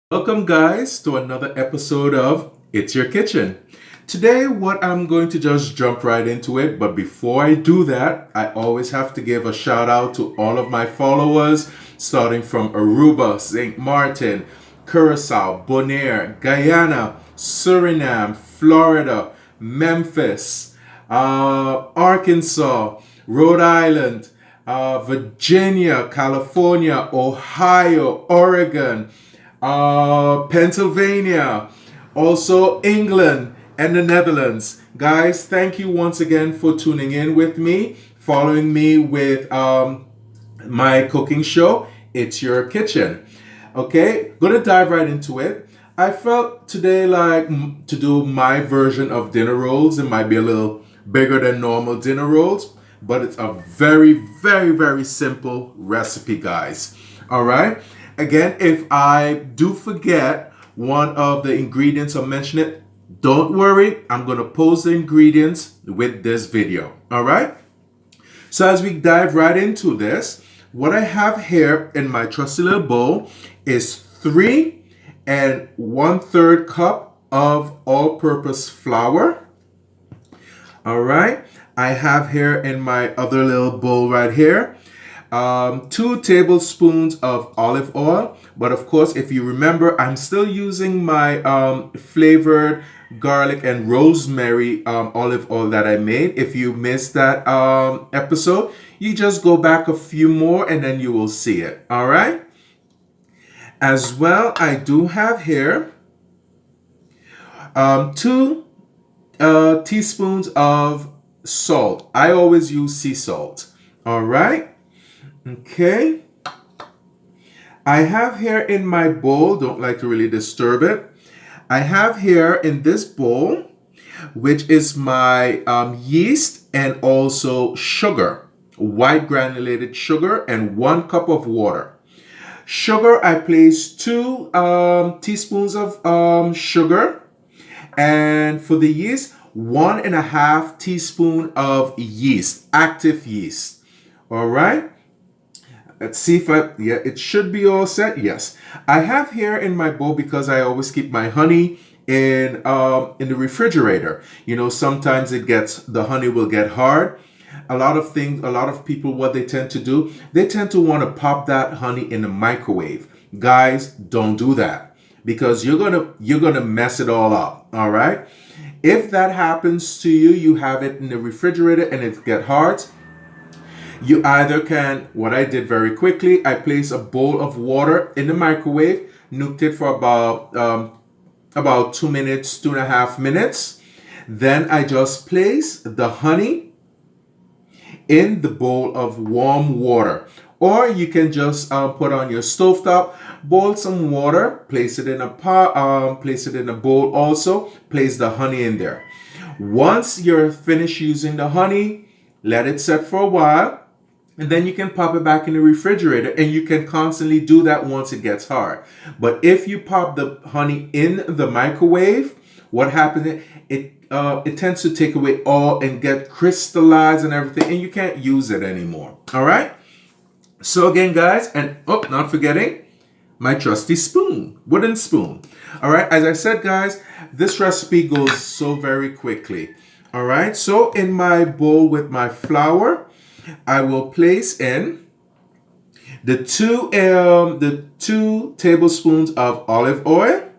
Welcome, guys, to another episode of It's Your Kitchen. Today, what I'm going to just jump right into it, but before I do that, I always have to give a shout out to all of my followers, starting from Aruba, St. Martin, Curacao, Bonaire, Guyana, Suriname, Florida, Memphis, Arkansas, Rhode Island, Virginia, California, Ohio, Oregon, Pennsylvania, also England and the Netherlands. Guys, thank you once again for tuning in with me, following me with my cooking show, It's Your Kitchen. Okay, gonna dive right into it. I felt today like to do my version of dinner rolls. It might be a little bigger than normal dinner rolls, but it's a very simple recipe, guys. All right. Again, if I do forget one of the ingredients or mention it, don't worry. I'm going to post the ingredients with this video. All right. So as we dive right into this, what I have here in my trusty little bowl is 3 1/3 cup of all-purpose flour. All right. I have here in my other little bowl right here 2 tablespoons of olive oil. But of course, if you remember, I'm still using my flavored garlic and rosemary olive oil that I made. If you missed that episode, you just go back a few more and then you will see it. All right. As well, I do have here 2 teaspoons of salt. I always use sea salt. All right. Okay. I have here in my bowl, don't like to really disturb it. I have here in this bowl, which is my yeast and also sugar, white granulated sugar, and 1 cup of water. Sugar, I place 2 teaspoons of sugar. And for the yeast, 1.5 teaspoon of yeast, active yeast. All right. Let's see if it should be all set. Yes. I have here in my bowl, because I always keep my honey in the refrigerator. You know, sometimes the honey will get hard. A lot of people, what they tend to do, they tend to want to pop that honey in the microwave. Guys, don't do that, because you're gonna mess it all up. All right. If that happens to you, you have it in the refrigerator and it get hard. You either can, what I did very quickly, I placed a bowl of water in the microwave, nuked it for about 2 minutes, 2.5 minutes. Then I just place the honey in the bowl of warm water. Or you can just put on your stovetop, boil some water, place it in a pot, place it in a bowl also, place the honey in there. Once you're finished using the honey, let it set for a while. And then you can pop it back in the refrigerator, and you can constantly do that once it gets hard. But if you pop the honey in the microwave, what happens? It tends to take away all and get crystallized and everything, and you can't use it anymore. All right. So again, guys, and not forgetting my trusty spoon, wooden spoon. All right. As I said, guys, this recipe goes so very quickly. All right. So in my bowl with my flour, I will place in the 2 tablespoons of olive oil.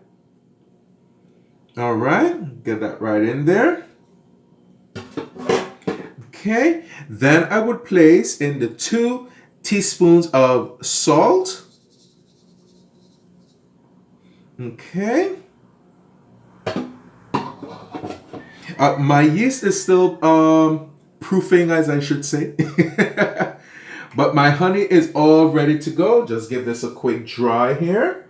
All right, get that right in there. Okay, then I would place in the 2 teaspoons of salt. Okay. My yeast is still proofing, as I should say. But my honey is all ready to go. Just give this a quick dry here.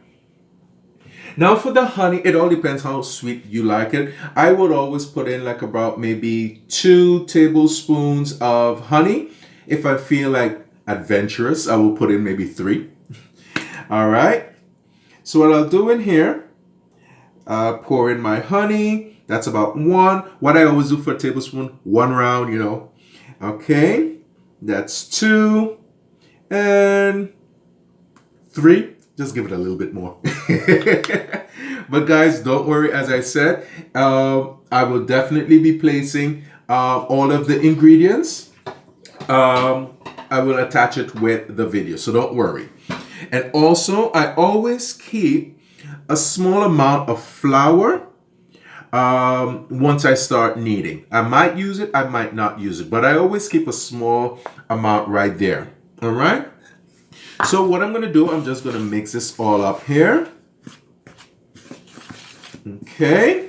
Now for the honey, it all depends how sweet you like it. I would always put in like about maybe 2 tablespoons of honey. If I feel like adventurous, I will put in maybe 3. All right. So what I'll do in here, pour in my honey. That's about 1. What I always do for a tablespoon, 1 round, you know. Okay. That's 2 and 3. Just give it a little bit more. But guys, don't worry. As I said, I will definitely be placing all of the ingredients. I will attach it with the video, so don't worry. And also, I always keep a small amount of flour once I start kneading. I might use it, I might not use it, but I always keep a small amount right there. All right. So what I'm going to do, I'm just going to mix this all up here. Okay.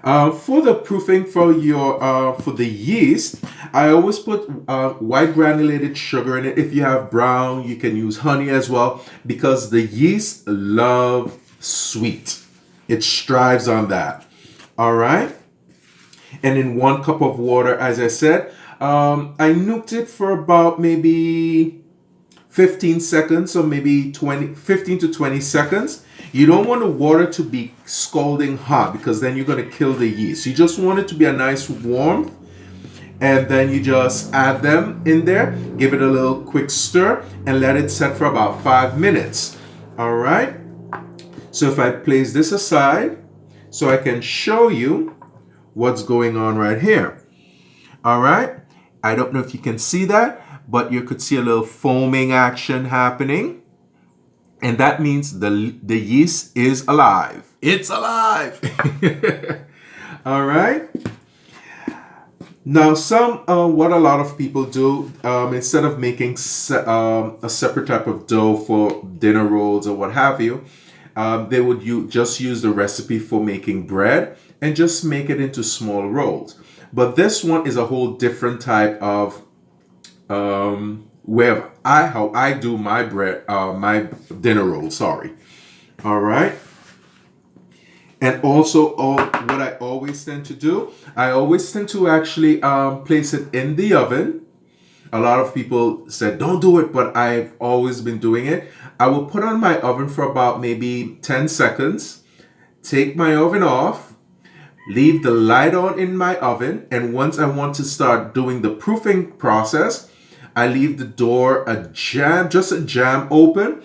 For the proofing for your for the yeast, I always put white granulated sugar in it. If you have brown, you can use honey as well, because the yeast love sweet. It strives on that. All right. And in 1 cup of water, as I said, I nuked it for about maybe 15 seconds, or maybe 15 to 20 seconds. You don't want the water to be scalding hot, because then you're going to kill the yeast. You just want it to be a nice warmth, and then you just add them in there, give it a little quick stir, and let it set for about 5 minutes. All right. So if I place this aside, so I can show you what's going on right here. All right. I don't know if you can see that, but you could see a little foaming action happening. And that means the yeast is alive. It's alive. All right. Now, what a lot of people do, instead of making a separate type of dough for dinner rolls or what have you, they would just use the recipe for making bread and just make it into small rolls. But this one is a whole different type of how I do my bread, my dinner roll. Sorry. All right. And also, what I always tend to do, I always tend to actually place it in the oven. A lot of people said, don't do it, but I've always been doing it. I will put on my oven for about maybe 10 seconds, take my oven off, leave the light on in my oven, and once I want to start doing the proofing process, I leave the door just a jam open.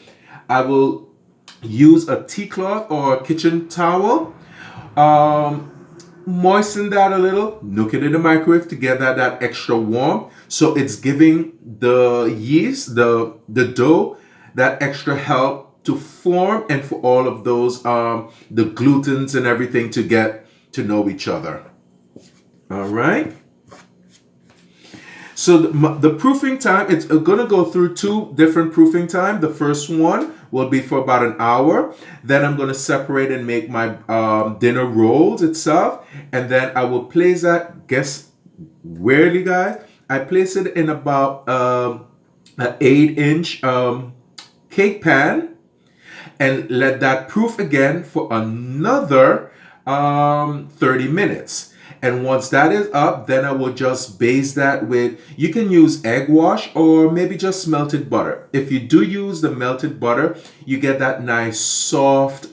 I will use a tea cloth or a kitchen towel, moisten that a little, nuke it in the microwave to get that extra warm. So it's giving the yeast, the dough, that extra help to form, and for all of those, the glutens and everything to get to know each other. All right. So the proofing time, it's going to go through 2 different proofing time. The first one will be for about an hour. Then I'm going to separate and make my dinner rolls itself. And then I will place that, guess weirdly guys, I place it in about an 8-inch cake pan, and let that proof again for another 30 minutes. And once that is up, then I will just baste that with, you can use egg wash or maybe just melted butter. If you do use the melted butter, you get that nice soft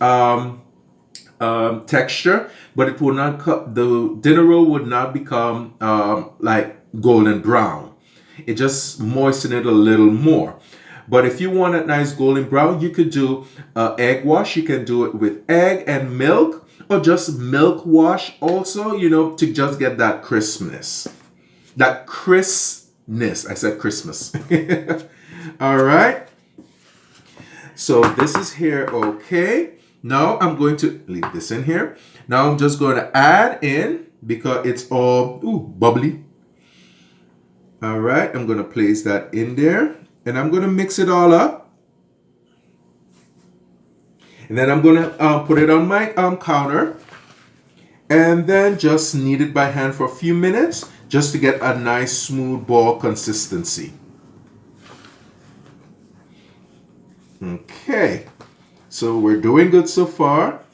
texture, but it will not cut, the dinner roll would not become like golden brown. It just moisten it a little more. But if you want a nice golden brown, you could do egg wash. You can do it with egg and milk, or just milk wash also, to just get that crispness. That crispness. I said Christmas. All right. So this is here. Okay. Now I'm going to leave this in here. Now I'm just going to add in, because it's all bubbly. All right. I'm going to place that in there, and I'm going to mix it all up. And then I'm going to put it on my counter, and then just knead it by hand for a few minutes just to get a nice smooth ball consistency. Okay, so we're doing good so far.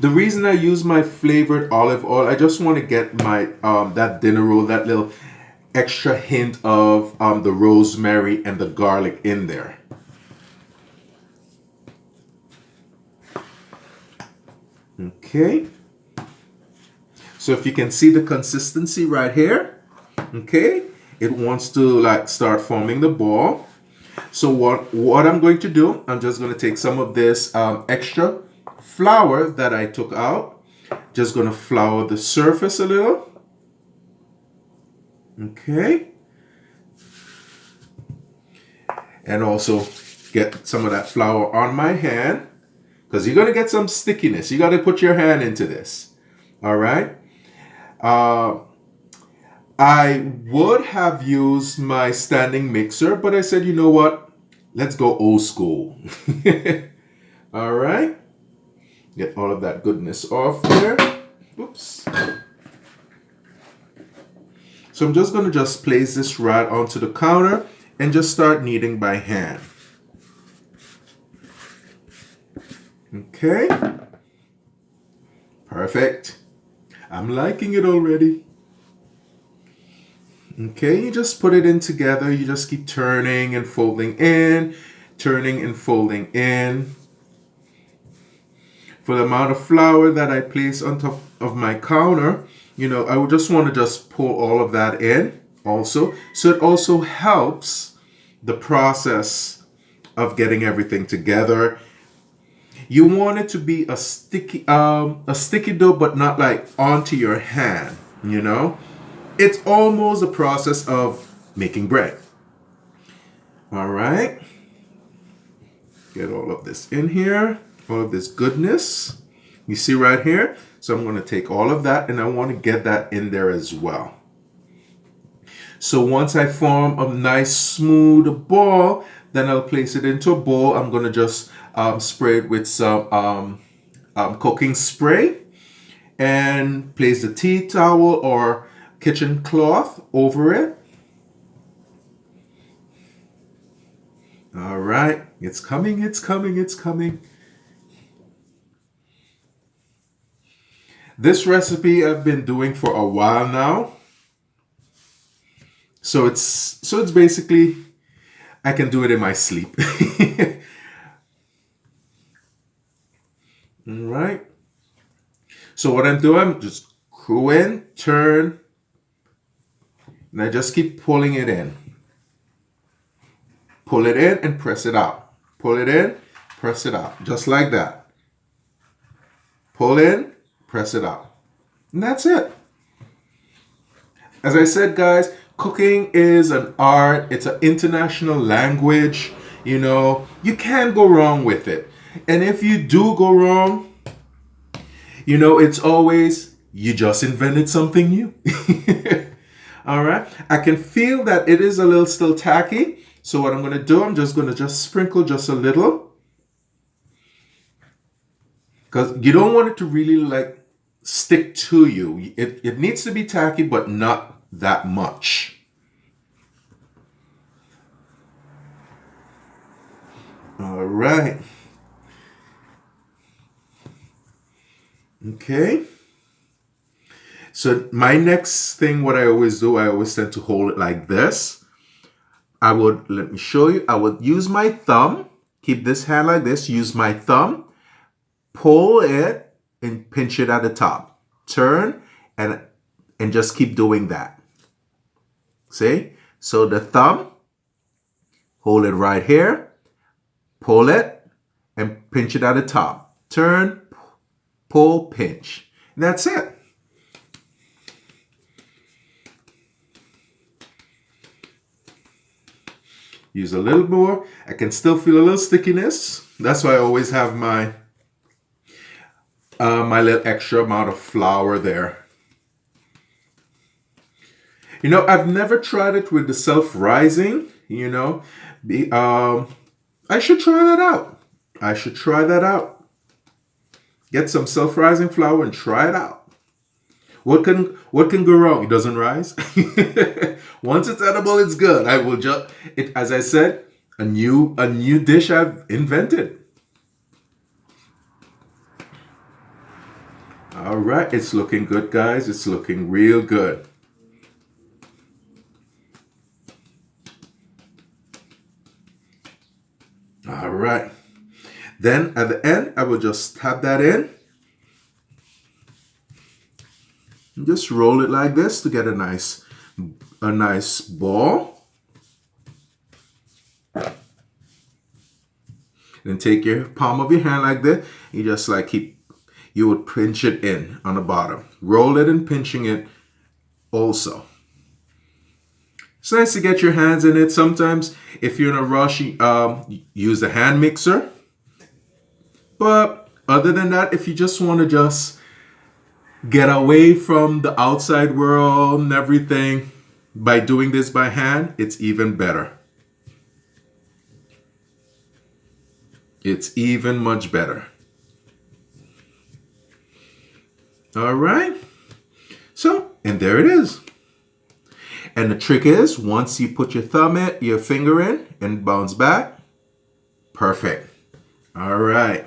The reason I use my flavored olive oil, I just want to get my that dinner roll, that little extra hint of the rosemary and the garlic in there. Okay, so if you can see the consistency right here, okay, it wants to like start forming the ball. So what I'm going to do, I'm just going to take some of this extra flour that I took out. Just going to flour the surface a little. Okay. And also get some of that flour on my hand, because you're going to get some stickiness. You got to put your hand into this. All right. I would have used my standing mixer, but I said, you know what? Let's go old school. All right. Get all of that goodness off there. Oops. So I'm just going to just place this right onto the counter and just start kneading by hand. Okay. Perfect. I'm liking it already. Okay, you just put it in together. You just keep turning and folding in, turning and folding in. For the amount of flour that I place on top of my counter, you know, I would just want to just pour all of that in also. So it also helps the process of getting everything together. You want it to be a sticky dough, but not like onto your hand, you know? It's almost a process of making bread. All right. Get all of this in here, all of this goodness. You see right here? So I'm going to take all of that and I want to get that in there as well. So once I form a nice smooth ball, then I'll place it into a bowl. I'm going to just spray it with some cooking spray and place the tea towel or kitchen cloth over it. All right, it's coming, it's coming, it's coming. This recipe I've been doing for a while now. So it's basically, I can do it in my sleep. All right. So what I'm doing, I'm just screw in, turn, and I just keep pulling it in. Pull it in and press it out. Pull it in, press it out. Just like that. Pull in, press it out. And that's it. As I said, guys, cooking is an art. It's an international language. You know, you can't go wrong with it. And if you do go wrong, you know, it's always, you just invented something new. All right. I can feel that it is a little still tacky. So what I'm going to do, I'm just going to sprinkle just a little. Because you don't want it to really like stick to you. It needs to be tacky, but not that much. All right. Okay. So my next thing, what I always do, I always tend to hold it like this. Let me show you. I would use my thumb, keep this hand like this, use my thumb, pull it and pinch it at the top. Turn and just keep doing that. See? So the thumb, hold it right here, pull it and pinch it at the top. Turn, pull, pinch. And that's it. Use a little more. I can still feel a little stickiness. That's why I always have my my little extra amount of flour there. You know, I've never tried it with the self-rising, you know. I should try that out. I should try that out. Get some self-rising flour and try it out. What can go wrong? It doesn't rise. Once it's edible, it's good. I will just it, as I said, a new dish I've invented. All right, it's looking good, guys. It's looking real good. All right. Then at the end, I will just tap that in. And just roll it like this to get a nice a nice ball. Then take your palm of your hand like this. You just like you would pinch it in on the bottom. Roll it and pinching it also. It's nice to get your hands in it. Sometimes if you're in a rush, use the hand mixer. But other than that, if you just want to just get away from the outside world and everything by doing this by hand, it's even better. It's even much better. All right. So, and there it is. And the trick is, once you put your finger in and bounce back, perfect. All right.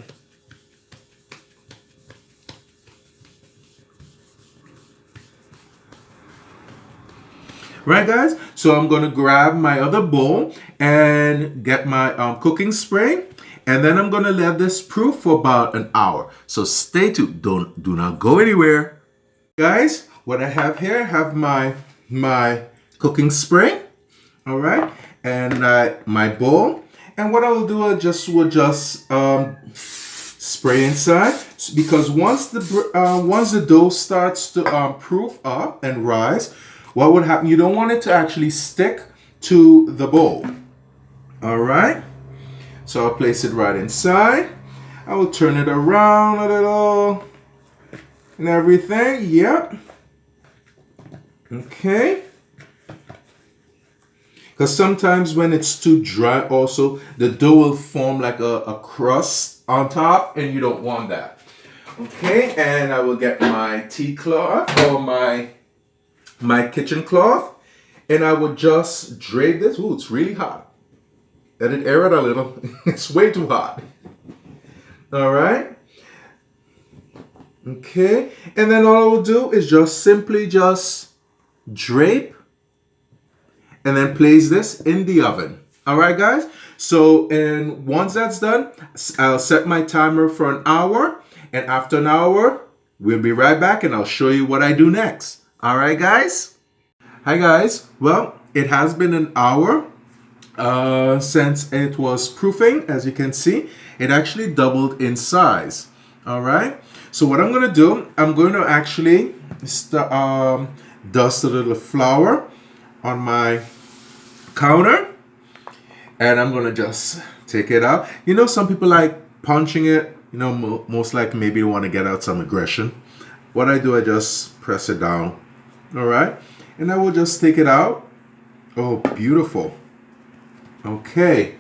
Right, guys? So I'm going to grab my other bowl and get my cooking spray. And then I'm going to let this proof for about an hour. So stay tuned. Do not go anywhere. Guys, what I have here, I have my cooking spray. All right. And my bowl. And what I will do, I will just spray inside. Because once the dough starts to proof up and rise, what would happen? You don't want it to actually stick to the bowl. All right. So I'll place it right inside. I will turn it around a little and everything. Yep. Okay. Because sometimes when it's too dry also, the dough will form like a crust on top and you don't want that. Okay, and I will get my tea cloth or my kitchen cloth and I will just drape this. Ooh, it's really hot. Let it air it a little. It's way too hot. All right. Okay. And then all I will do is just simply drape and then place this in the oven. All right, guys. So, and once that's done, I'll set my timer for an hour. And after an hour, we'll be right back and I'll show you what I do next. All right, guys. Hi, guys. Well, it has been an hour. Since it was proofing, as you can see, it actually doubled in size. All right. So what I'm going to do, I'm going to actually dust a little flour on my counter, and I'm going to just take it out. You know, some people like punching it. You know, most likely maybe you want to get out some aggression. What I do, I just press it down. All right. And I will just take it out. Oh, beautiful. Okay.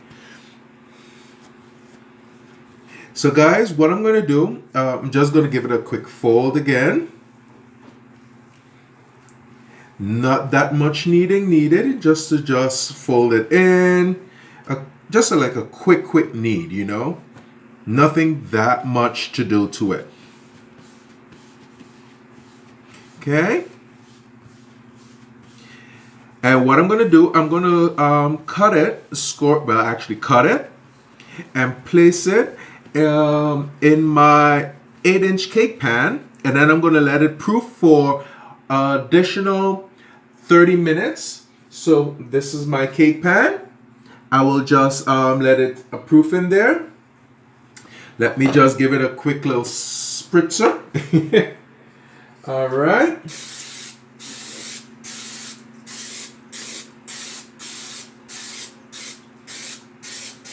So guys, what I'm going to do, I'm just going to give it a quick fold again. Not that much needed, just to fold it in. Just like a quick knead, you know. Nothing that much to do to it. Okay. And what I'm going to do, I'm going to cut it and place it in my 8-inch cake pan. And then I'm going to let it proof for additional 30 minutes. So this is my cake pan. I will just let it proof in there. Let me just give it a quick little spritzer. All right.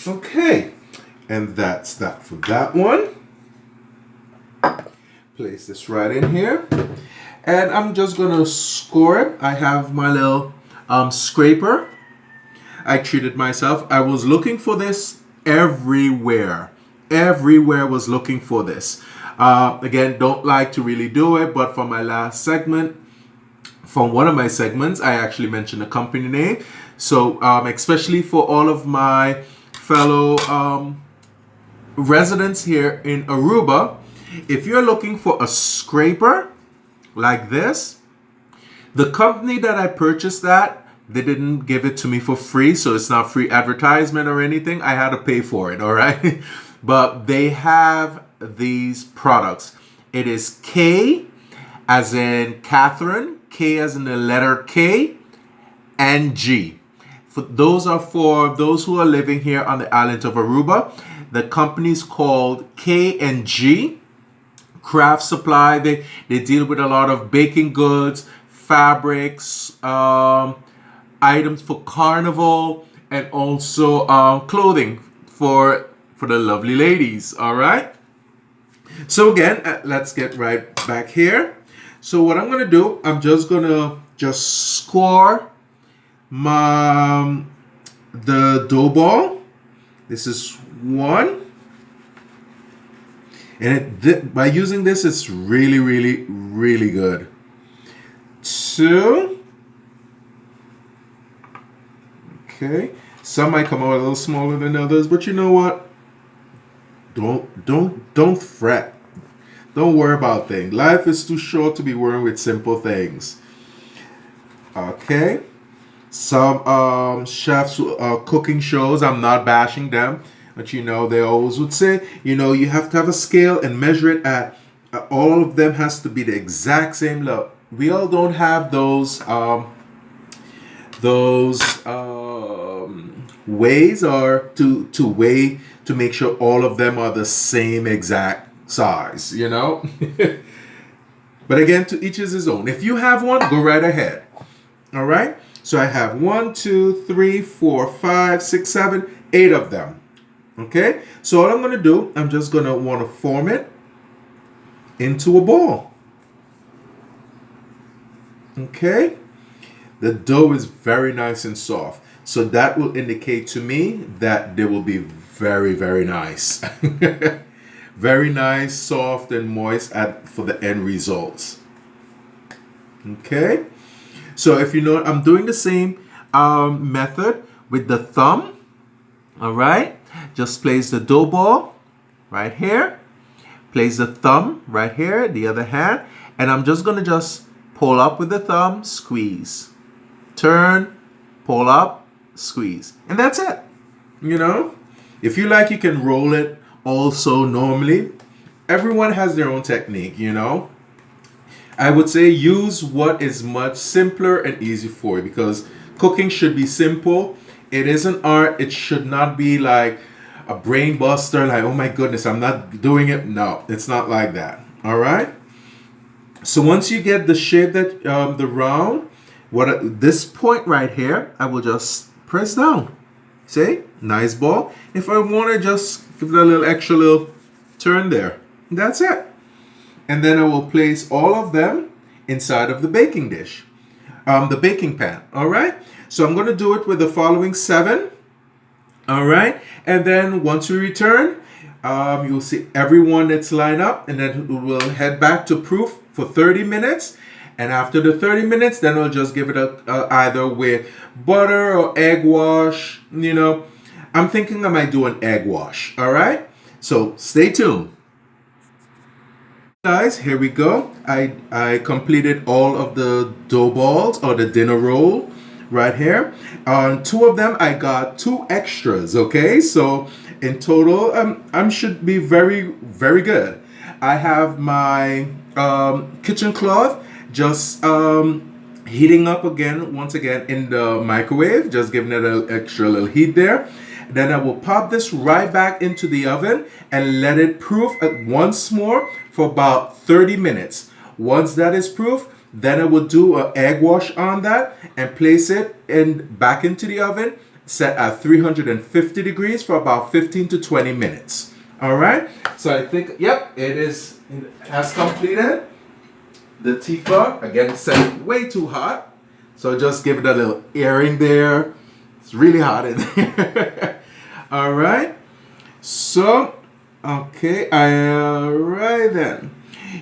Okay, and that's that for that one. Place this right in here. And I'm just going to score it. I have my little scraper. I treated myself. I was looking for this everywhere. Everywhere was looking for this. Again, don't like to really do it, but for my last segment, from one of my segments, I actually mentioned a company name. So especially for all of my fellow residents here in Aruba, if you're looking for a scraper like this, the company that I purchased that, they didn't give it to me for free, so it's not free advertisement or anything. I had to pay for it, all right? But they have these products. It is K as in Catherine, K as in the letter K, and G. Those are for those who are living here on the island of Aruba. The company is called K&G Craft Supply. They deal with a lot of baking goods, fabrics, items for carnival, and also clothing for the lovely ladies. All right. So again, let's get right back here. So what I'm gonna do, I'm just gonna score the dough ball. This is one, and by using this, it's really, really, really good. Two. Okay. Some might come out a little smaller than others, but you know what? Don't fret. Don't worry about things. Life is too short to be worrying with simple things. Okay. Some chefs, cooking shows, I'm not bashing them, but you know, they always would say, you know, you have to have a scale and measure it at, all of them has to be the exact same level. We all don't have those ways or to weigh to make sure all of them are the same exact size, you know. But again, to each is his own. If you have one, go right ahead. All right. So I have 1, 2, 3, 4, 5, 6, 7, 8 of them. Okay. So all I'm going to do, I'm just going to want to form it into a ball. Okay. The dough is very nice and soft. So that will indicate to me that they will be very, very nice. Very nice, soft, and moist for the end results. Okay. So if you know, I'm doing the same method with the thumb. All right. Just place the dough ball right here. Place the thumb right here, the other hand. And I'm just going to just pull up with the thumb, squeeze. Turn, pull up, squeeze. And that's it. You know, if you like, you can roll it also normally. Everyone has their own technique, you know. I would say use what is much simpler and easy for you, because cooking should be simple. It is an art. It should not be like a brain buster, like, oh my goodness, I'm not doing it. No, it's not like that. All right. So once you get the shape that the round, this point right here, I will just press down. See, nice ball. If I want to just give it a little extra little turn there, that's it. And then I will place all of them inside of the baking dish, the baking pan. All right. So I'm going to do it with the following 7. All right. And then once we return, you'll see everyone that's lined up, and then we'll head back to proof for 30 minutes. And after the 30 minutes, then I'll just give it either with butter or egg wash. You know, I'm thinking I might do an egg wash. All right. So stay tuned. Guys, here we go. I completed all of the dough balls, or the dinner roll right here. On 2 of them, I got 2 extras. Okay, so in total, I should be very, very good. I have my kitchen cloth just heating up once again in the microwave, just giving it an extra little heat there. Then I will pop this right back into the oven and let it proof once more for about 30 minutes. Once that is proof, then I will do an egg wash on that and place it back into the oven, set at 350 degrees for about 15 to 20 minutes. All right. So I think, yep, it has completed. The teapot, again, set way too hot. So just give it a little airing there. It's really hot in there. All right. So, okay. All right then.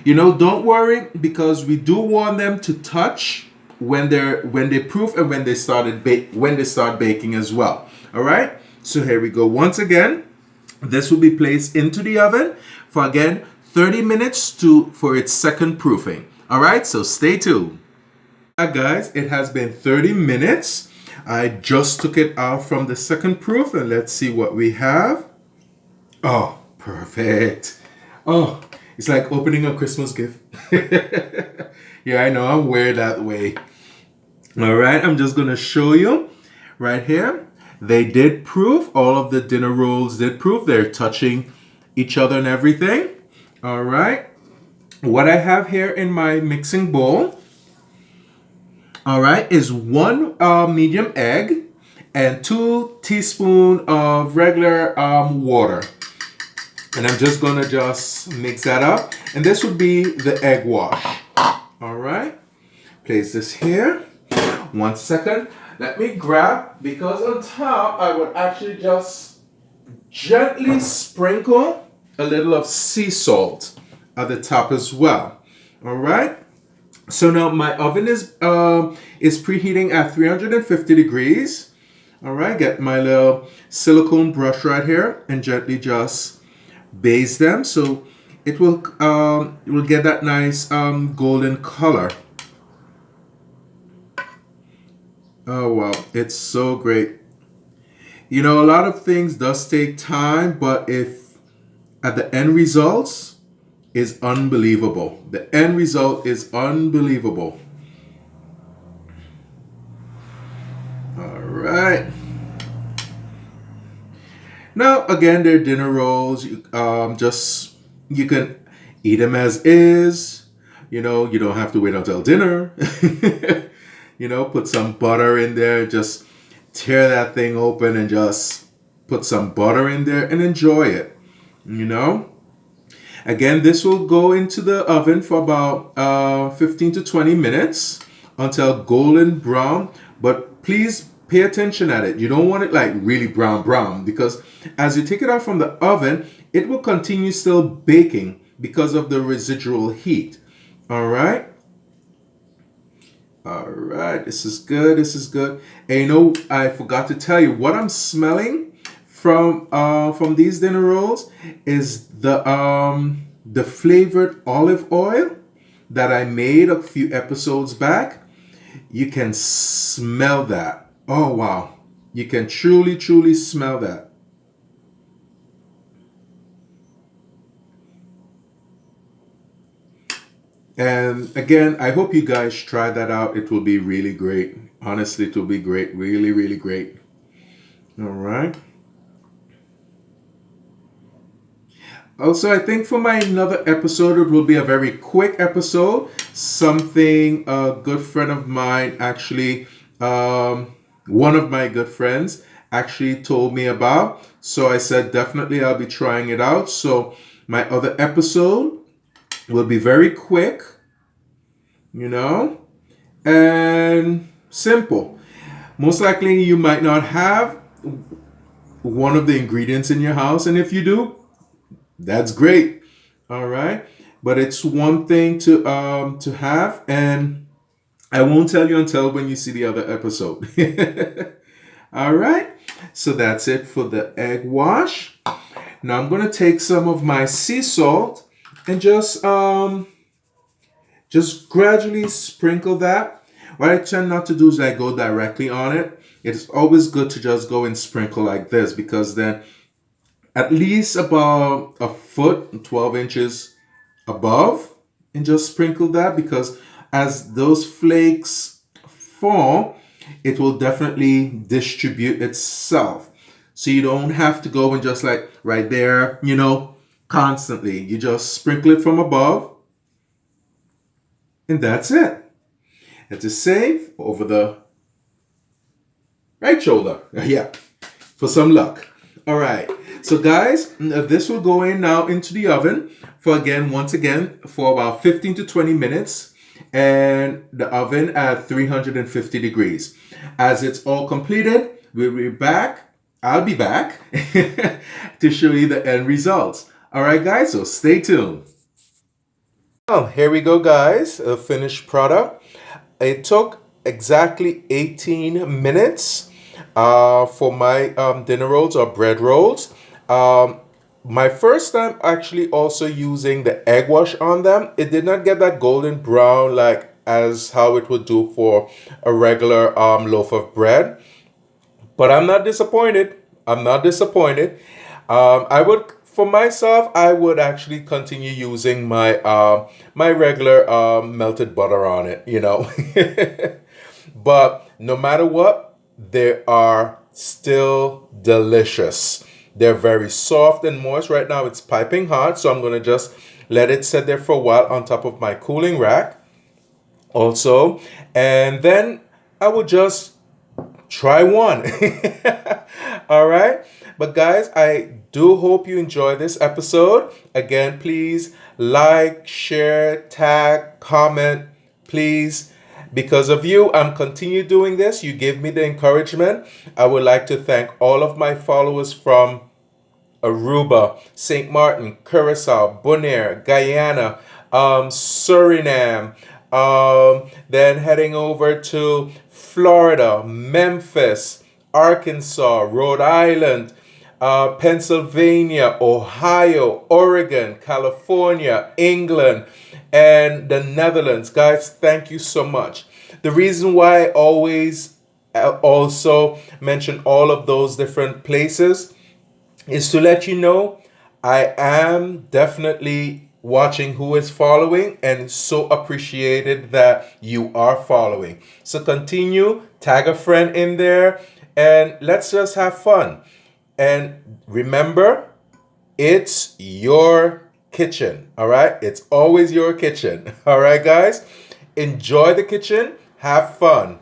You know, don't worry, because we do want them to touch when they proof and when they start baking as well. All right. So here we go. Once again, this will be placed into the oven for again 30 minutes for its second proofing. All right. So stay tuned. Guys, it has been 30 minutes. I just took it out from the second proof, and let's see what we have. Oh, perfect. Oh, it's like opening a Christmas gift. Yeah, I know, I'm weird that way. All right, I'm just gonna show you right here. They did proof, all of the dinner rolls did proof. They're touching each other and everything. All right, what I have here in my mixing bowl, all right, is one medium egg and 2 teaspoons of regular water. And I'm just gonna just mix that up. And this would be the egg wash. All right, place this here. 1 second. Let me grab, because on top I would actually just gently sprinkle a little of sea salt at the top as well. All right. So now my oven is preheating at 350 degrees. All right. Get my little silicone brush right here and gently just baste them so it will get that nice golden color. Oh wow, it's so great. You know, a lot of things does take time, but if at the end results is unbelievable. The end result is unbelievable. All right. Now again, they're dinner rolls. Just you can eat them as is. You know, you don't have to wait until dinner. You know, put some butter in there. Just tear that thing open and just put some butter in there and enjoy it. You know, again, this will go into the oven for about 15 to 20 minutes until golden brown. But please pay attention at it. You don't want it like really brown because as you take it out from the oven, it will continue still baking because of the residual heat. All right. All right, this is good. This is good. And you know, I forgot to tell you what I'm smelling from these dinner rolls is the flavored olive oil that I made a few episodes back. You can smell that. Oh wow, you can truly smell that. And again, I hope you guys try that out. It will be really great. Honestly, it will be great. Really great. All right. Also, I think for my another episode, it will be a very quick episode. Something a good friend of mine actually, one of my good friends actually told me about. So I said, definitely I'll be trying it out. So my other episode will be very quick, you know, and simple. Most likely you might not have one of the ingredients in your house. And if you do, that's great. All right. But it's one thing to have, and I won't tell you until when you see the other episode. All right. So that's it for the egg wash. Now I'm going to take some of my sea salt and just gradually sprinkle that. What I tend not to do is I go directly on it. It's always good to just go and sprinkle like this, because then at least about a foot, 12 inches above, and just sprinkle that, because as those flakes fall, it will definitely distribute itself. So you don't have to go and just like right there, you know, constantly. You just sprinkle it from above, and that's it. And to save over the right shoulder. Yeah, for some luck. All right. So guys, this will go in now into the oven for once again, for about 15 to 20 minutes, and the oven at 350 degrees. As it's all completed, we'll be back. I'll be back to show you the end results. All right, guys, so stay tuned. Oh, here we go, guys. A finished product. It took exactly 18 minutes for my dinner rolls or bread rolls. My first time actually also using the egg wash on them, it did not get that golden brown like as how it would do for a regular loaf of bread. But I'm not disappointed. I'm not disappointed. I would, for myself, I would actually continue using my my regular melted butter on it, you know. but no matter what, they are still delicious. They're very soft and moist. Right now it's piping hot, so I'm going to just let it sit there for a while on top of my cooling rack also. And then I will just try one. All right. But guys, I do hope you enjoy this episode. Again, please like, share, tag, comment, please. Because of you, I'm continue doing this. You give me the encouragement. I would like to thank all of my followers from Aruba, St. Martin, Curacao, Bonaire, Guyana, Suriname, then heading over to Florida, Memphis, Arkansas, Rhode Island, Pennsylvania, Ohio, Oregon, California, England, and the Netherlands. Guys, thank you so much. The reason why I always also mention all of those different places is to let you know I am definitely watching who is following and so appreciated that you are following. So continue, tag a friend in there, and let's just have fun. And remember, it's your kitchen, all right? It's always your kitchen, all right, guys? Enjoy the kitchen, have fun.